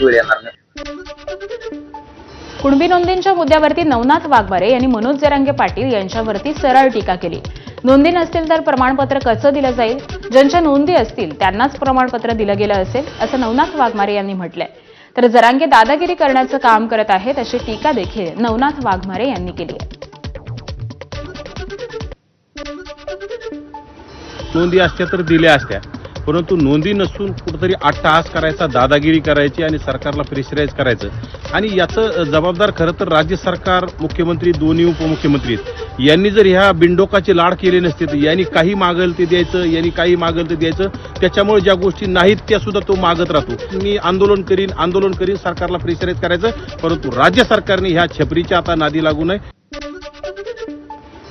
वेळ येणार नाही. कुणबी नोंदींच्या मुद्द्यावरती नवनाथ वाघमारे यांनी मनोज जरांगे पाटील यांच्यावरती सरळ टीका केली. नोंदी नसतील तर प्रमाणपत्र कसं दिलं जाईल? ज्यांच्या नोंदी असतील त्यांनाच प्रमाणपत्र दिलं गेलं असेल असं नवनाथ वाघमारे यांनी म्हटलंय. तर जरांगे दादागिरी करण्याचं काम करत आहेत अशी टीका देखील नवनाथ वाघमारे यांनी केली आहे. नोंदी असत्या तर दिल्या असत्या, परंतु नोंदी नसून कुठेतरी अट्टहास करायचा, दादागिरी करायची आणि सरकारला प्रेशराईज करायचं. आणि याचं जबाबदार खरं तर राज्य सरकार, मुख्यमंत्री, दोन्ही उपमुख्यमंत्री यांनी जर ह्या बिंडोकाचे लाड केले नसते तर यांनी काही मागेल ते द्यायचं, यांनी काही मागेल ते द्यायचं. त्याच्यामुळे ज्या गोष्टी नाहीत त्या सुद्धा तो मागत राहतो. मी आंदोलन करीन सरकारला प्रेशराईज करायचं, परंतु राज्य सरकारने ह्या छपरीच्या आता नादी लागू नये.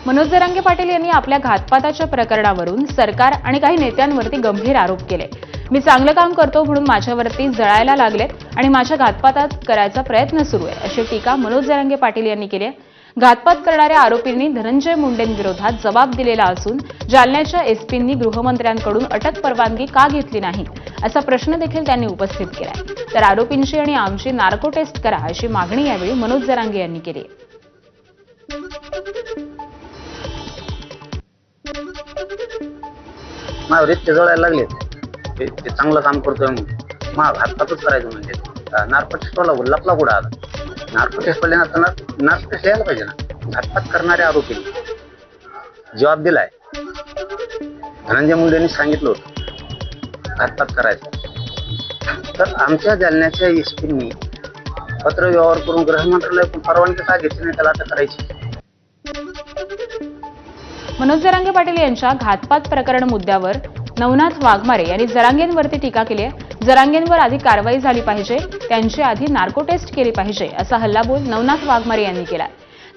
मनोज जरांगे पाटील यांनी आपल्या घातपाताच्या प्रकरणावरून सरकार आणि काही नेत्यांवरती गंभीर आरोप केले. मी चांगलं काम करतो म्हणून माझ्यावरती जळायला लागलेत आणि माझ्या घातपातात करायचा प्रयत्न सुरू आहे अशी टीका मनोज जरांगे पाटील यांनी केली आहे. घातपात करणाऱ्या आरोपींनी धनंजय मुंडेंविरोधात जबाब दिलेला असून जालन्याच्या एसपींनी गृहमंत्र्यांकडून अटक परवानगी का घेतली नाही असा प्रश्न देखील त्यांनी उपस्थित केलाय. तर आरोपींची आणि आमची नार्को टेस्ट करा अशी मागणी यावेळी मनोज जरांगे यांनी केली. माझ्यावर इतके जळायला लागले ते चांगलं काम करतोय म्हणून मग हातपातच करायचं म्हणजे नार्को टेस्टवाला लपला कुठं आला? नार्को टेस्टवाले नार्को टेस्ट यायला पाहिजे ना. घातपात करणाऱ्या आरोपीने जबाब दिलाय. धनंजय मुंडेंनी सांगितलं होतं घातपात करायचा. तर आमच्या जालन्याच्या एसपींनी पत्रव्यवहार करून गृहमंत्रालयातून परवानगी का घेतली नाही त्याला अटक करायची? मनोज जरांगे पाटील यांच्या घातपात प्रकरण मुद्द्यावर नवनाथ वाघमारे यांनी जरांगेंवरती टीका केली आहे. जरांगेंवर आधी कारवाई झाली पाहिजे, त्यांची आधी नार्को टेस्ट केली पाहिजे असा हल्लाबोल नवनाथ वाघमारे यांनी केला.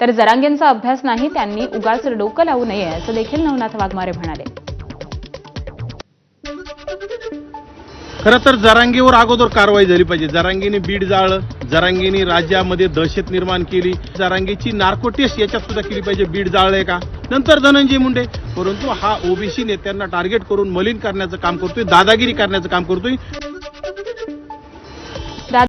तर जरांगेंचा अभ्यास नाही, त्यांनी उगाच डोकं लावू नये असं देखील नवनाथ वाघमारे म्हणाले. खरं तर जरांगेवर अगोदर कारवाई झाली पाहिजे. जरांगेने बीड जाळलं, जरांगेने राज्यामध्ये दहशत निर्माण केली, जरांगेची नार्को टेस्ट याच्यात सुद्धा केली पाहिजे. बीड जाळलंय का? नंतर धनंजय मुंडे. परंतु हा ओबीसी नेत्यांना टार्गेट करून मलिन करण्याचं काम करतोय, दादागिरी करण्याचं काम करतोय.